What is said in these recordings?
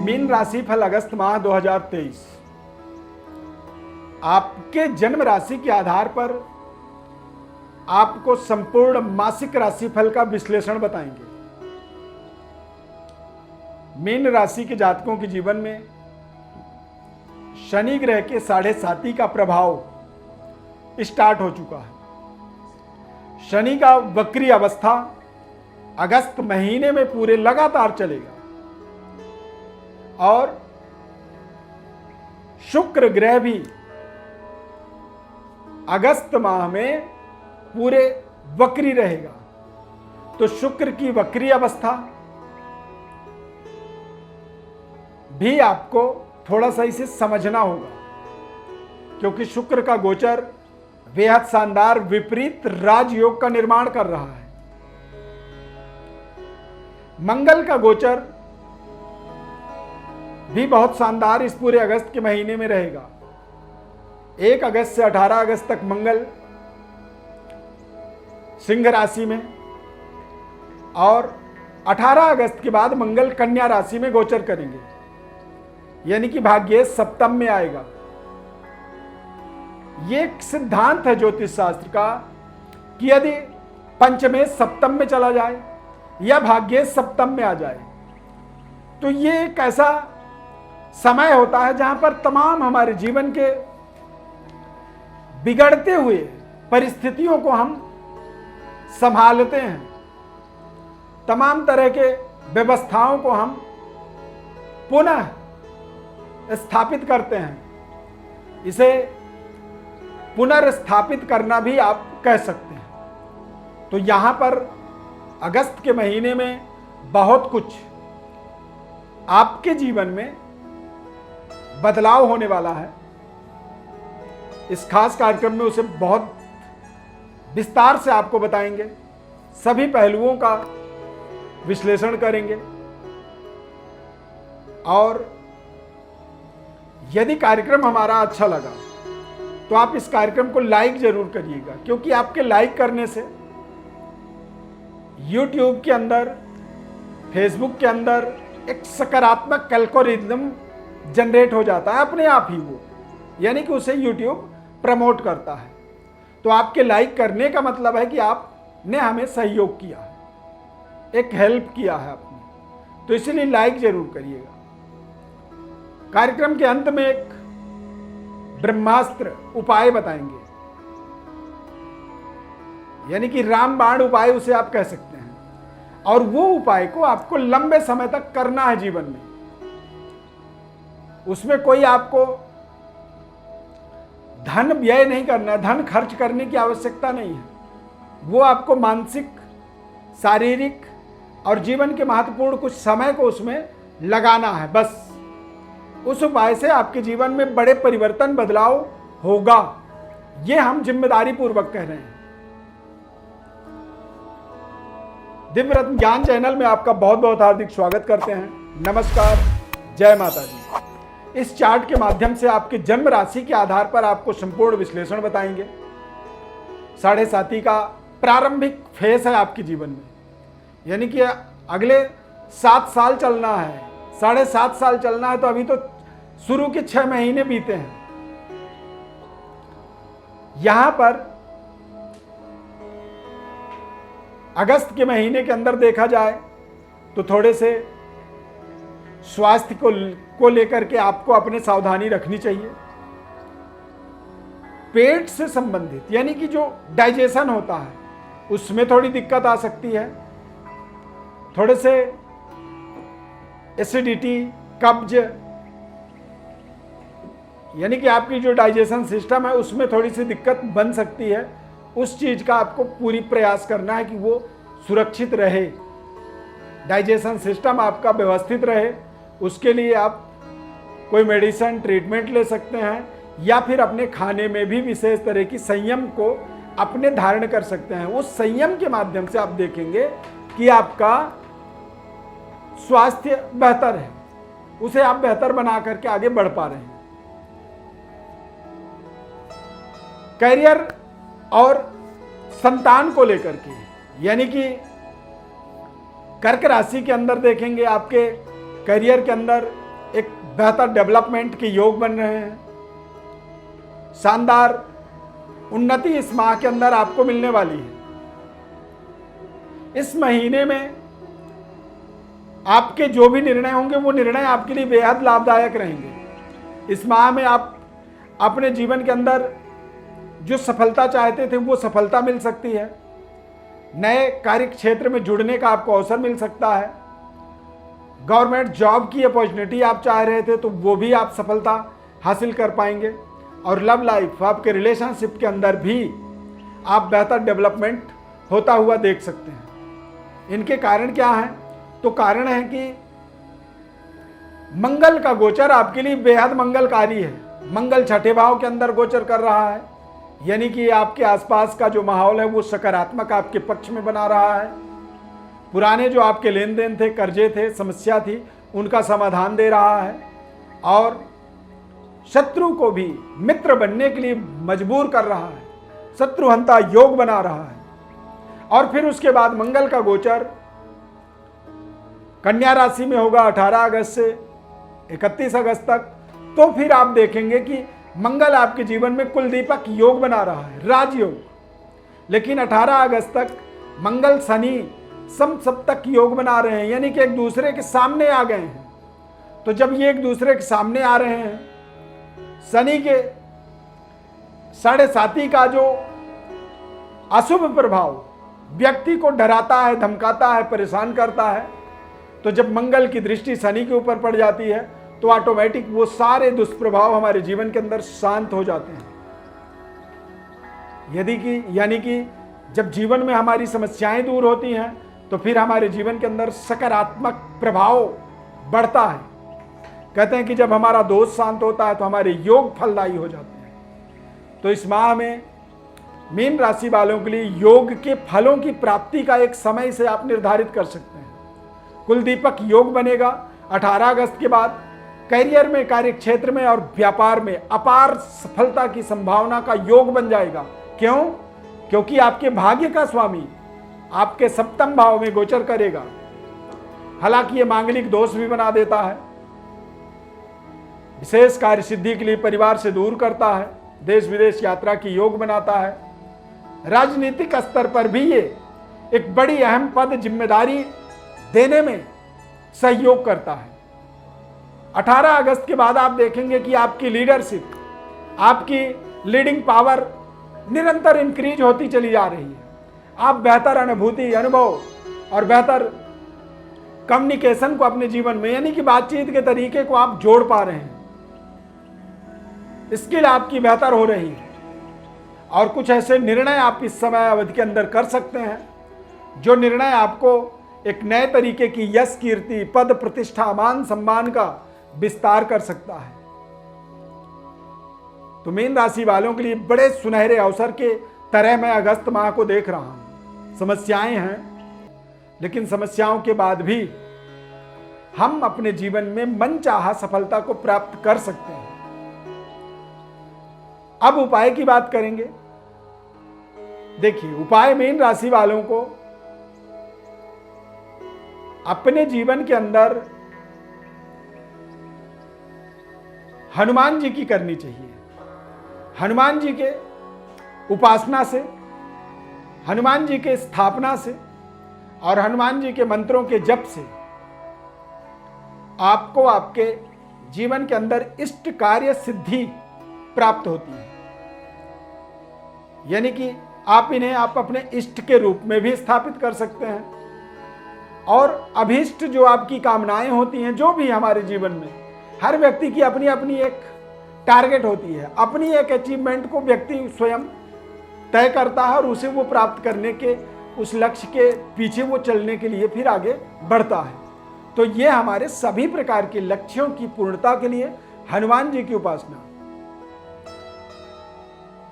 Mean राशि फल अगस्त माह 2023। आपके जन्म राशि के आधार पर आपको संपूर्ण मासिक राशिफल का विश्लेषण बताएंगे। मीन राशि के जातकों के जीवन में शनि ग्रह के 7.5 का प्रभाव स्टार्ट हो चुका है। शनि का वक्री अवस्था अगस्त महीने में पूरे लगातार चलेगा और शुक्र ग्रह भी अगस्त माह में पूरे वक्री रहेगा। तो शुक्र की वक्री अवस्था भी आपको थोड़ा सा इसे समझना होगा, क्योंकि शुक्र का गोचर बेहद शानदार विपरीत राजयोग का निर्माण कर रहा है। मंगल का गोचर भी बहुत शानदार इस पूरे अगस्त के महीने में रहेगा। 1 अगस्त से 18 अगस्त तक मंगल सिंह राशि में और 18 अगस्त के बाद मंगल कन्या राशि में गोचर करेंगे, यानी कि भाग्य सप्तम में आएगा। ये एक सिद्धांत है ज्योतिष शास्त्र का कि यदि पंचमे सप्तम में चला जाए या भाग्य सप्तम में आ जाए तो ये एक ऐसा समय होता है जहां पर तमाम हमारे जीवन के बिगड़ते हुए परिस्थितियों को हम संभालते हैं, तमाम तरह के व्यवस्थाओं को हम पुनः स्थापित करते हैं। इसे पुनर्स्थापित करना भी आप कह सकते हैं। तो यहां पर अगस्त के महीने में बहुत कुछ आपके जीवन में बदलाव होने वाला है। इस खास कार्यक्रम में उसे बहुत विस्तार से आपको बताएंगे, सभी पहलुओं का विश्लेषण करेंगे। और यदि कार्यक्रम हमारा अच्छा लगा तो आप इस कार्यक्रम को लाइक जरूर करिएगा, क्योंकि आपके लाइक करने से YouTube के अंदर, Facebook के अंदर एक सकारात्मक एल्गोरिथम जनरेट हो जाता है अपने आप ही, वो यानी कि उसे YouTube प्रमोट करता है। तो आपके लाइक करने का मतलब है कि आपने हमें सहयोग किया है, एक हेल्प किया है आपने, तो इसलिए लाइक जरूर करिएगा। कार्यक्रम के अंत में एक ब्रह्मास्त्र उपाय बताएंगे, यानी कि रामबाण उपाय उसे आप कह सकते हैं, और वो उपाय को आपको लंबे समय तक करना है जीवन में। उसमें कोई आपको धन व्यय नहीं करना है, धन खर्च करने की आवश्यकता नहीं है। वो आपको मानसिक, शारीरिक और जीवन के महत्वपूर्ण कुछ समय को उसमें लगाना है बस। उस उपाय से आपके जीवन में बड़े परिवर्तन, बदलाव होगा, ये हम जिम्मेदारी पूर्वक कह रहे हैं। दिव्य रत्न ज्ञान चैनल में आपका बहुत बहुत हार्दिक स्वागत करते हैं। नमस्कार, जय माता दी। इस चार्ट के माध्यम से आपके जन्म राशि के आधार पर आपको संपूर्ण विश्लेषण बताएंगे। 7.5 का प्रारंभिक फेस है आपके जीवन में, यानी कि अगले 7 साल चलना है, 7.5 साल चलना है। तो अभी तो शुरू के 6 महीने बीते हैं। यहां पर अगस्त के महीने के अंदर देखा जाए तो थोड़े से स्वास्थ्य को लेकर के आपको अपने सावधानी रखनी चाहिए। पेट से संबंधित, यानी कि जो डाइजेशन होता है, उसमें थोड़ी दिक्कत आ सकती है। थोड़े से एसिडिटी, कब्ज, यानी कि आपकी जो डाइजेशन सिस्टम है उसमें थोड़ी सी दिक्कत बन सकती है। उस चीज का आपको पूरी प्रयास करना है कि वो सुरक्षित रहे, डाइजेशन सिस्टम आपका व्यवस्थित रहे। उसके लिए आप कोई मेडिसिन, ट्रीटमेंट ले सकते हैं, या फिर अपने खाने में भी विशेष तरह की संयम को अपने धारण कर सकते हैं। उस संयम के माध्यम से आप देखेंगे कि आपका स्वास्थ्य बेहतर है, उसे आप बेहतर बना करके आगे बढ़ पा रहे हैं। करियर और संतान को लेकर के, यानी कि कर्क राशि के अंदर देखेंगे आपके करियर के अंदर एक बेहतर डेवलपमेंट के योग बन रहे हैं। शानदार उन्नति इस माह के अंदर आपको मिलने वाली है। इस महीने में आपके जो भी निर्णय होंगे वो निर्णय आपके लिए बेहद लाभदायक रहेंगे। इस माह में आप अपने जीवन के अंदर जो सफलता चाहते थे वो सफलता मिल सकती है। नए कार्य क्षेत्र में जुड़ने का आपको अवसर मिल सकता है। गवर्नमेंट जॉब की अपॉर्चुनिटी आप चाह रहे थे तो वो भी आप सफलता हासिल कर पाएंगे। और लव लाइफ, आपके रिलेशनशिप के अंदर भी आप बेहतर डेवलपमेंट होता हुआ देख सकते हैं। इनके कारण क्या हैं? तो कारण है कि मंगल का गोचर आपके लिए बेहद मंगलकारी है। मंगल छठे भाव के अंदर गोचर कर रहा है, यानी कि आपके आसपास का जो माहौल है वो सकारात्मक आपके पक्ष में बना रहा है। पुराने जो आपके लेन देन थे, कर्जे थे, समस्या थी, उनका समाधान दे रहा है और शत्रु को भी मित्र बनने के लिए मजबूर कर रहा है। शत्रुहंता योग बना रहा है। और फिर उसके बाद मंगल का गोचर कन्या राशि में होगा 18 अगस्त से 31 अगस्त तक। तो फिर आप देखेंगे कि मंगल आपके जीवन में कुलदीपक योग बना रहा है, राजयोग। लेकिन 18 अगस्त तक मंगल शनि समसप्तक योग बना रहे हैं, यानी कि एक दूसरे के सामने आ गए हैं। तो जब ये एक दूसरे के सामने आ रहे हैं, शनि के 7.5 का जो अशुभ प्रभाव व्यक्ति को डराता है, धमकाता है, परेशान करता है, तो जब मंगल की दृष्टि शनि के ऊपर पड़ जाती है तो ऑटोमेटिक वो सारे दुष्प्रभाव हमारे जीवन के अंदर शांत हो जाते हैं। यानी कि जब जीवन में हमारी समस्याएं दूर होती हैं तो फिर हमारे जीवन के अंदर सकारात्मक प्रभाव बढ़ता है। कहते हैं कि जब हमारा दोष शांत होता है तो हमारे योग फलदायी हो जाते हैं। तो इस माह में मीन राशि वालों के लिए योग के फलों की प्राप्ति का एक समय से आप निर्धारित कर सकते हैं। कुलदीपक योग बनेगा 18 अगस्त के बाद। करियर में, कार्य क्षेत्र में और व्यापार में अपार सफलता की संभावना का योग बन जाएगा। क्यों? क्योंकि आपके भाग्य का स्वामी आपके सप्तम भाव में गोचर करेगा। हालांकि ये मांगलिक दोष भी बना देता है, विशेष कार्य सिद्धि के लिए परिवार से दूर करता है, देश विदेश यात्रा की योग बनाता है। राजनीतिक स्तर पर भी ये एक बड़ी अहम पद जिम्मेदारी देने में सहयोग करता है। 18 अगस्त के बाद आप देखेंगे कि आपकी लीडरशिप, आपकी लीडिंग पावर निरंतर इंक्रीज होती चली जा रही है। आप बेहतर अनुभूति, अनुभव और बेहतर कम्युनिकेशन को अपने जीवन में, यानी कि बातचीत के तरीके को आप जोड़ पा रहे हैं। स्किल आपकी बेहतर हो रही है और कुछ ऐसे निर्णय आप इस समय अवधि के अंदर कर सकते हैं जो निर्णय आपको एक नए तरीके की यश, कीर्ति, पद, प्रतिष्ठा, मान सम्मान का विस्तार कर सकता है। तो मीन राशि वालों के लिए बड़े सुनहरे अवसर के तरह मैं अगस्त माह को देख रहा हूं। समस्याएं हैं, लेकिन समस्याओं के बाद भी हम अपने जीवन में मनचाहा सफलता को प्राप्त कर सकते हैं। अब उपाय की बात करेंगे। देखिए, उपाय मीन राशि वालों को अपने जीवन के अंदर हनुमान जी की करनी चाहिए। हनुमान जी के उपासना से, हनुमान जी के स्थापना से और हनुमान जी के मंत्रों के जप से आपको आपके जीवन के अंदर इष्ट कार्य सिद्धि प्राप्त होती है। यानी कि आप इन्हें अपने इष्ट के रूप में भी स्थापित कर सकते हैं और अभीष्ट जो आपकी कामनाएं होती हैं, जो भी हमारे जीवन में, हर व्यक्ति की अपनी अपनी एक टारगेट होती है, अपनी एक अचीवमेंट को व्यक्ति स्वयं तय करता है और उसे वो प्राप्त करने के, उस लक्ष्य के पीछे वो चलने के लिए फिर आगे बढ़ता है। तो ये हमारे सभी प्रकार के लक्ष्यों की पूर्णता के लिए हनुमान जी की उपासना,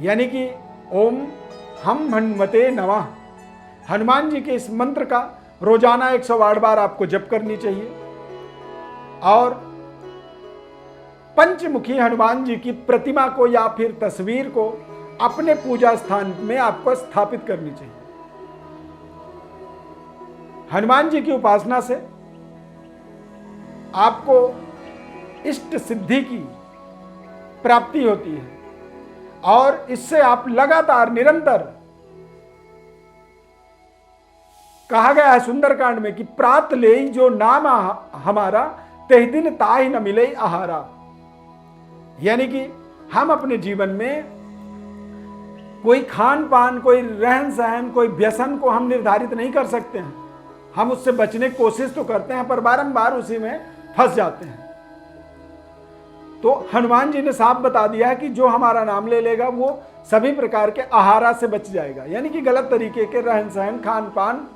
यानी कि ओम हम हनुमते नमः, हनुमान जी के इस मंत्र का रोजाना 108 बार आपको जप करनी चाहिए और पंचमुखी हनुमान जी की प्रतिमा को या फिर तस्वीर को अपने पूजा स्थान में आपको स्थापित करनी चाहिए। हनुमान जी की उपासना से आपको इष्ट सिद्धि की प्राप्ति होती है और इससे आप लगातार निरंतर, कहा गया है सुंदरकांड में कि प्रात ले जो नाम हमारा तेह दिन ताहि न मिले आहारा। यानी कि हम अपने जीवन में कोई खान पान, कोई रहन सहन, कोई व्यसन को हम निर्धारित नहीं कर सकते हैं। हम उससे बचने की कोशिश तो करते हैं पर बारंबार उसी में फंस जाते हैं। तो हनुमान जी ने साफ बता दिया है कि जो हमारा नाम ले लेगा वो सभी प्रकार के आहारा से बच जाएगा। यानी कि गलत तरीके के रहन सहन, खान पान,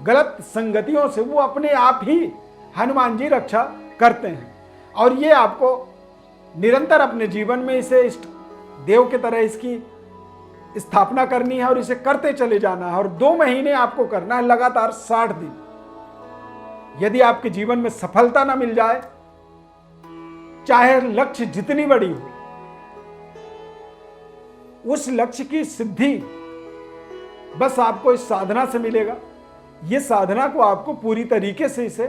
गलत संगतियों से वो अपने आप ही हनुमान जी रक्षा करते हैं। और ये आपको निरंतर अपने जीवन में इसे इष्ट देव की तरह इसकी स्थापना करनी है और इसे करते चले जाना है। और 2 महीने आपको करना है, लगातार 60 दिन। यदि आपके जीवन में सफलता ना मिल जाए, चाहे लक्ष्य जितनी बड़ी हो, उस लक्ष्य की सिद्धि बस आपको इस साधना से मिलेगा। ये साधना को आपको पूरी तरीके से इसे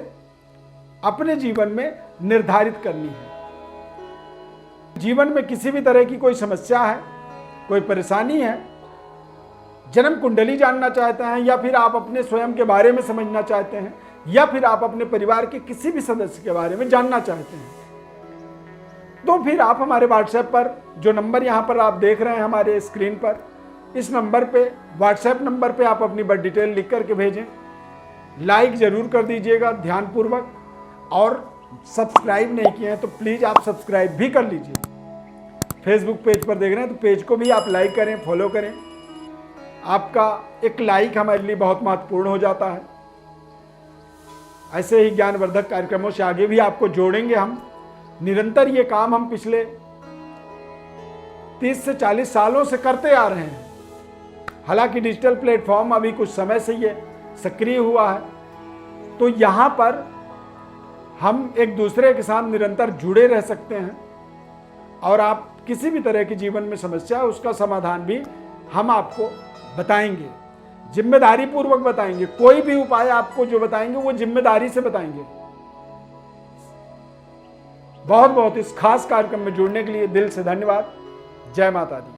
अपने जीवन में निर्धारित करनी है। जीवन में किसी भी तरह की कोई समस्या है, कोई परेशानी है, जन्म कुंडली जानना चाहते हैं, या फिर आप अपने स्वयं के बारे में समझना चाहते हैं, या फिर आप अपने परिवार के किसी भी सदस्य के बारे में जानना चाहते हैं, तो फिर आप हमारे व्हाट्सएप पर, जो नंबर यहाँ पर आप देख रहे हैं हमारे स्क्रीन पर, इस नंबर पे, व्हाट्सएप नंबर पे आप अपनी बर्थ डिटेल लिख करके भेजें। लाइक जरूर कर दीजिएगा ध्यानपूर्वक, और सब्सक्राइब नहीं किए हैं तो प्लीज़ आप सब्सक्राइब भी कर लीजिए। फेसबुक पेज पर देख रहे हैं तो पेज को भी आप लाइक करें, फॉलो करें। आपका एक लाइक हमारे लिए बहुत महत्वपूर्ण हो जाता है। ऐसे ही ज्ञानवर्धक कार्यक्रमों से आगे भी आपको जोड़ेंगे हम। निरंतर ये काम हम पिछले 30 से 40 सालों से करते आ रहे हैं। हालांकि डिजिटल प्लेटफॉर्म अभी कुछ समय से ये सक्रिय हुआ है, तो यहाँ पर हम एक दूसरे के साथ निरंतर जुड़े रह सकते हैं और आप किसी भी तरह की जीवन में समस्या है उसका समाधान भी हम आपको बताएंगे, जिम्मेदारी पूर्वक बताएंगे। कोई भी उपाय आपको जो बताएंगे वो जिम्मेदारी से बताएंगे। बहुत बहुत इस खास कार्यक्रम में जुड़ने के लिए दिल से धन्यवाद। जय माता दी।